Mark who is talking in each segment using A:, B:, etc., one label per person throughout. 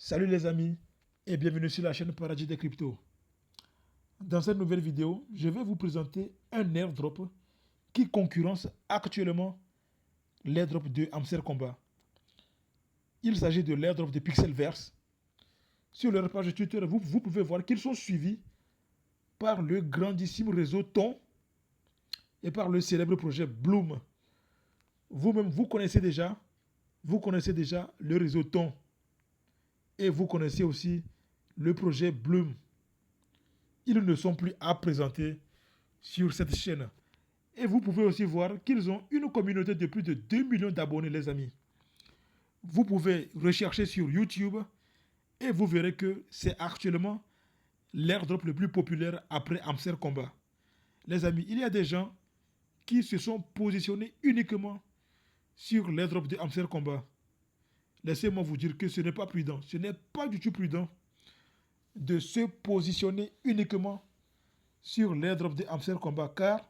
A: Salut les amis et bienvenue sur la chaîne Paradis des Cryptos. Dans cette nouvelle vidéo, je vais vous présenter un airdrop qui concurrence actuellement l'airdrop de Amser Combat. Il s'agit de l'airdrop de Pixelverse. Sur leur page Twitter, vous pouvez voir qu'ils sont suivis par le grandissime réseau Ton et par le célèbre projet Bloom. Vous-même, vous connaissez déjà le réseau Ton et vous connaissez aussi le projet Bloom. Ils ne sont plus à présenter sur cette chaîne. Et vous pouvez aussi voir qu'ils ont une communauté de plus de 2 millions d'abonnés, les amis. Vous pouvez rechercher sur YouTube et vous verrez que c'est actuellement l'airdrop le plus populaire après Amser Combat. Les amis, il y a des gens qui se sont positionnés uniquement sur l'airdrop de Amser Combat. Laissez-moi vous dire que ce n'est pas prudent. Ce n'est pas du tout prudent de se positionner uniquement sur l'airdrop de Amser Combat, car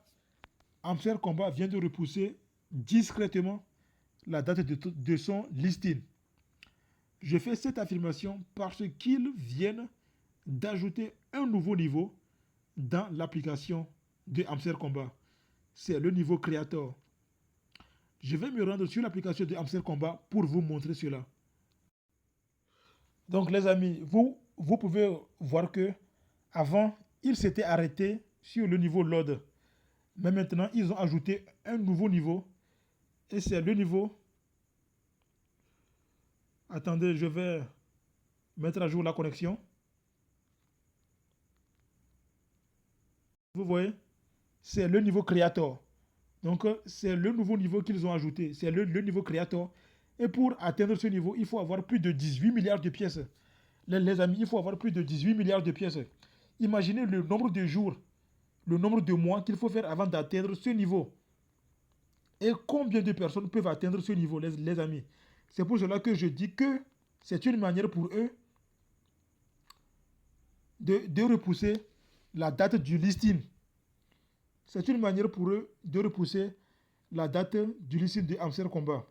A: Amser Combat vient de repousser discrètement la date de son listing. Je fais cette affirmation parce qu'ils viennent d'ajouter un nouveau niveau dans l'application de Amser Combat. C'est le niveau Creator. Je vais me rendre sur l'application de Amser Combat pour vous montrer cela. Donc les amis, vous pouvez voir que avant, ils s'étaient arrêtés sur le niveau load. Mais maintenant, ils ont ajouté un nouveau niveau. Et c'est le niveau... Attendez, je vais mettre à jour la connexion. Vous voyez, c'est le niveau Creator. Donc, c'est le nouveau niveau qu'ils ont ajouté. C'est le niveau Creator. Et pour atteindre ce niveau, il faut avoir plus de 18 milliards de pièces. Les amis, il faut avoir plus de 18 milliards de pièces. Imaginez le nombre de jours, le nombre de mois qu'il faut faire avant d'atteindre ce niveau. Et combien de personnes peuvent atteindre ce niveau, les amis. C'est pour cela que je dis que c'est une manière pour eux de repousser la date du listing. C'est une manière pour eux de repousser la date du listing de Amser Combat.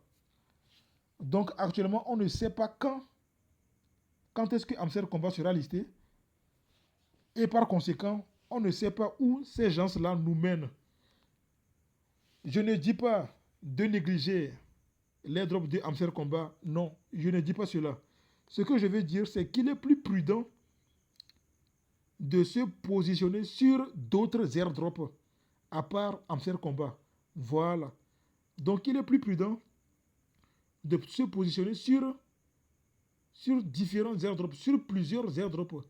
A: Donc actuellement, on ne sait pas quand est-ce que Amser Combat sera listé. Et par conséquent, on ne sait pas où ces gens-là nous mènent. Je ne dis pas de négliger l'airdrop de Amser Combat. Non, je ne dis pas cela. Ce que je veux dire, c'est qu'il est plus prudent de se positionner sur d'autres airdrops à part Amser Combat. Voilà. Donc, il est plus prudent de se positionner sur différents airdrops, sur plusieurs airdrops,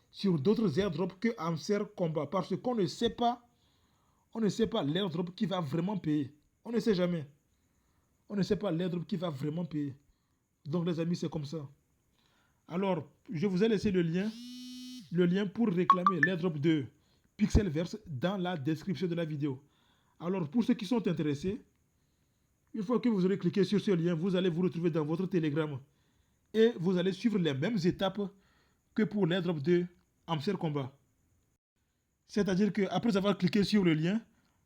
A: sur d'autres airdrops que Amser Combat. Parce qu'on ne sait pas l'airdrop qui va vraiment payer. On ne sait jamais. On ne sait pas l'airdrop qui va vraiment payer. Donc les amis, c'est comme ça. Alors, je vous ai laissé le lien pour réclamer l'airdrop de Pixelverse dans la description de la vidéo. Alors, pour ceux qui sont intéressés, une fois que vous aurez cliqué sur ce lien, vous allez vous retrouver dans votre Telegram. Et vous allez suivre les mêmes étapes que pour l'airdrop de Amser Combat. C'est-à-dire qu'après avoir cliqué sur le lien,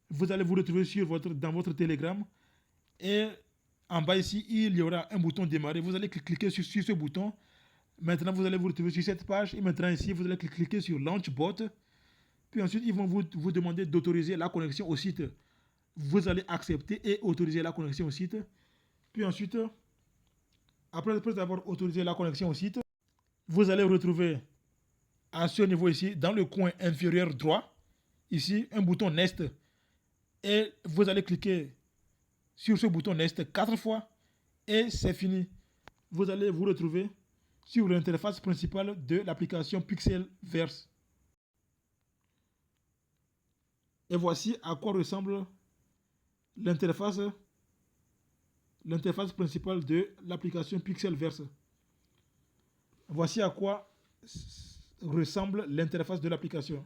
A: vous allez vous retrouver dans votre Telegram. Et en bas ici, il y aura un bouton démarrer. Vous allez cliquer sur ce bouton. Maintenant, vous allez vous retrouver sur cette page. Et maintenant, ici, vous allez cliquer sur Launch Bot. Puis ensuite, ils vont vous demander d'autoriser la connexion au site. Vous allez accepter et autoriser la connexion au site. Puis ensuite, après avoir autorisé la connexion au site, vous allez retrouver à ce niveau ici, dans le coin inférieur droit, ici, un bouton Next. Et vous allez cliquer sur ce bouton Next 4 fois. Et c'est fini. Vous allez vous retrouver sur l'interface principale de l'application Pixelverse. Et voici à quoi ressemble l'interface principale de l'application Pixelverse. Voici à quoi ressemble l'interface de l'application.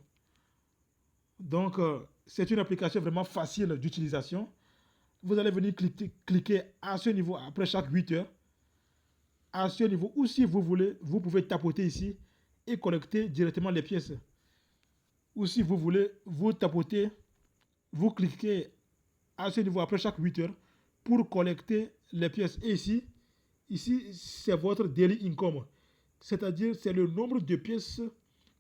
A: Donc, c'est une application vraiment facile d'utilisation. Vous allez venir cliquer à ce niveau après chaque 8 heures. À ce niveau, ou si vous voulez, vous pouvez tapoter ici et collecter directement les pièces. Ou si vous voulez, vous tapotez, vous cliquez à ce niveau après chaque 8 heures pour collecter les pièces. Et ici c'est votre daily income. C'est-à-dire, c'est le nombre de pièces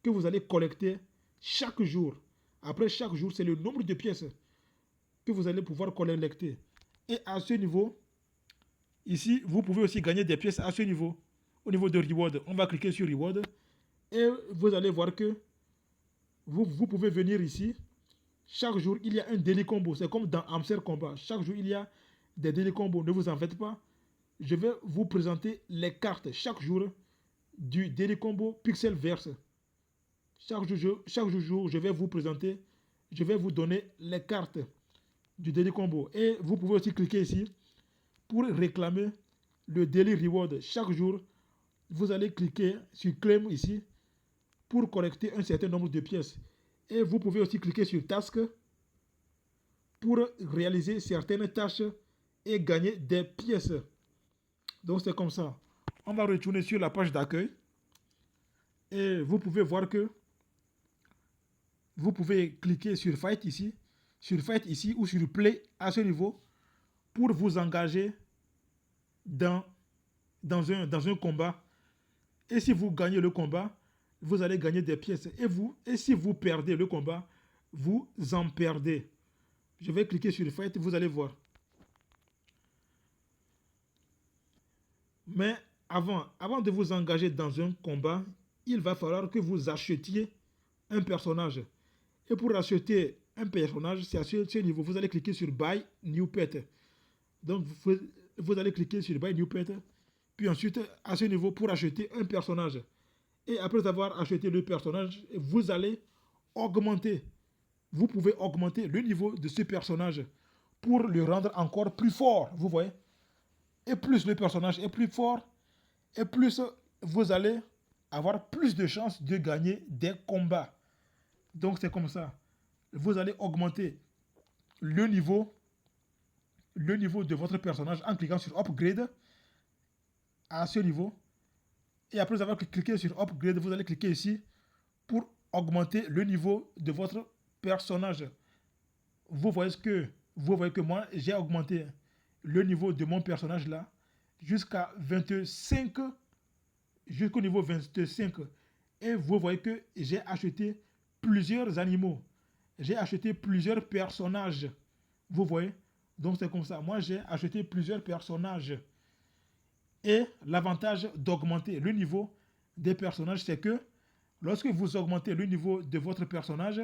A: que vous allez collecter chaque jour. Après chaque jour, c'est le nombre de pièces que vous allez pouvoir collecter. Et à ce niveau, ici, vous pouvez aussi gagner des pièces à ce niveau. Au niveau de Reward, on va cliquer sur Reward. Et vous allez voir que vous pouvez venir ici. Chaque jour, il y a un daily combo. C'est comme dans Hamster Combat. Chaque jour, il y a des daily combos. Ne vous en faites pas. Je vais vous présenter les cartes chaque jour du daily combo Pixelverse. Chaque jour, je vais vous présenter, je vais vous donner les cartes du daily combo. Et vous pouvez aussi cliquer ici pour réclamer le daily reward. Chaque jour, vous allez cliquer sur claim ici pour collecter un certain nombre de pièces. Et vous pouvez aussi cliquer sur task pour réaliser certaines tâches et gagner des pièces. Donc c'est comme ça. On va retourner sur la page d'accueil. Et vous pouvez voir que vous pouvez cliquer sur Fight ici ou sur Play à ce niveau pour vous engager dans un combat. Et si vous gagnez le combat, vous allez gagner des pièces. Et si vous perdez le combat, vous en perdez. Je vais cliquer sur Fight, vous allez voir. Mais avant de vous engager dans un combat, il va falloir que vous achetiez un personnage. Et pour acheter un personnage, c'est à ce niveau. Vous allez cliquer sur Buy New Pet. Donc, vous allez cliquer sur Buy New Pet. Puis ensuite, à ce niveau, pour acheter un personnage. Et après avoir acheté le personnage, vous allez augmenter. Vous pouvez augmenter le niveau de ce personnage pour le rendre encore plus fort. Vous voyez? Et plus le personnage est plus fort, et plus vous allez avoir plus de chances de gagner des combats. Donc c'est comme ça. Vous allez augmenter le niveau de votre personnage en cliquant sur Upgrade à ce niveau. Et après avoir cliqué sur Upgrade, vous allez cliquer ici pour augmenter le niveau de votre personnage. Vous voyez que moi, j'ai augmenté le niveau de mon personnage là jusqu'à 25, jusqu'au niveau 25. Et vous voyez que j'ai acheté plusieurs animaux. J'ai acheté plusieurs personnages. Vous voyez? Donc c'est comme ça. Moi, j'ai acheté plusieurs personnages. Et l'avantage d'augmenter le niveau des personnages, c'est que lorsque vous augmentez le niveau de votre personnage,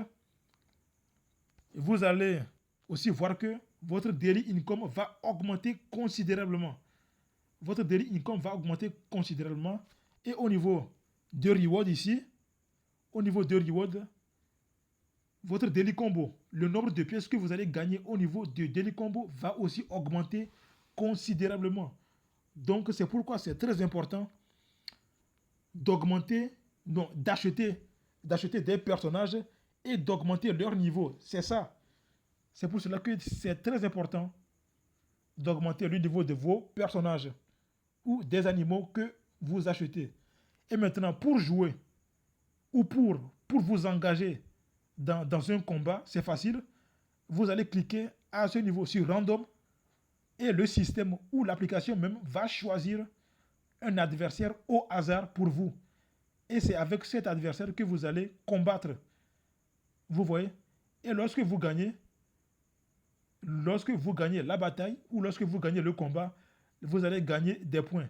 A: vous allez aussi voir que votre daily income va augmenter considérablement. Votre daily income va augmenter considérablement. Et au niveau de reward ici, au niveau de reward, votre daily combo, le nombre de pièces que vous allez gagner au niveau de daily combo va aussi augmenter considérablement. Donc c'est pourquoi c'est très important d'augmenter, non, d'acheter des personnages et d'augmenter leur niveau. C'est ça. C'est pour cela que c'est très important d'augmenter le niveau de vos personnages ou des animaux que vous achetez. Et maintenant, pour jouer ou pour vous engager dans un combat, c'est facile. Vous allez cliquer à ce niveau sur Random et le système ou l'application même va choisir un adversaire au hasard pour vous. Et c'est avec cet adversaire que vous allez combattre. Vous voyez? Et lorsque vous gagnez la bataille ou lorsque vous gagnez le combat, vous allez gagner des points.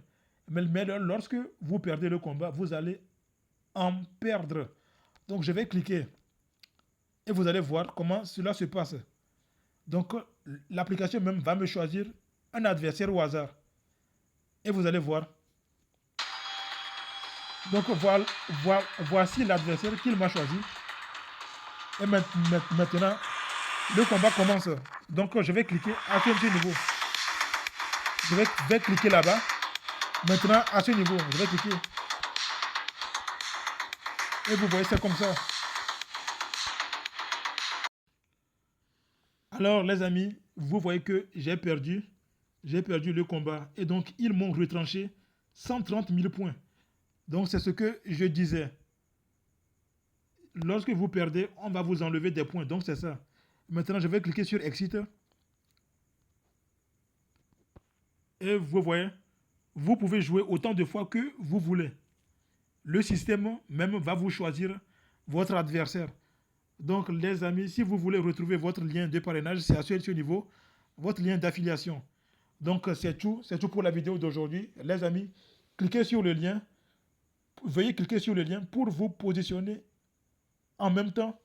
A: Mais lorsque vous perdez le combat, vous allez en perdre. Donc je vais cliquer et vous allez voir comment cela se passe. Donc l'application même va me choisir un adversaire au hasard. Et vous allez voir. Donc voici l'adversaire qu'il m'a choisi. Et maintenant, le combat commence. Donc je vais cliquer à ce niveau. Je vais cliquer là-bas. Maintenant, à ce niveau, je vais cliquer. Et vous voyez, c'est comme ça. Alors, les amis, vous voyez que j'ai perdu le combat. Et donc, ils m'ont retranché 130 000 points. Donc, c'est ce que je disais. Lorsque vous perdez, on va vous enlever des points. Donc, c'est ça. Maintenant, je vais cliquer sur Exit. Et vous voyez, vous pouvez jouer autant de fois que vous voulez. le système même va vous choisir votre adversaire. Donc, les amis, si vous voulez retrouver votre lien de parrainage, c'est à ce niveau, votre lien d'affiliation. Donc, c'est tout pour la vidéo d'aujourd'hui. Les amis, cliquez sur le lien. Veuillez cliquer sur le lien pour vous positionner en même temps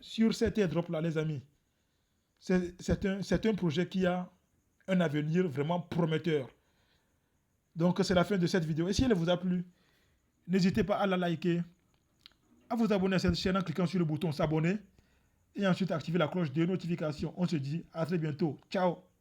A: sur cet airdrop-là, les amis. C'est un projet qui a un avenir vraiment prometteur. Donc, c'est la fin de cette vidéo. Et si elle vous a plu, n'hésitez pas à la liker, à vous abonner à cette chaîne en cliquant sur le bouton s'abonner et ensuite activer la cloche de notification. On se dit à très bientôt. Ciao!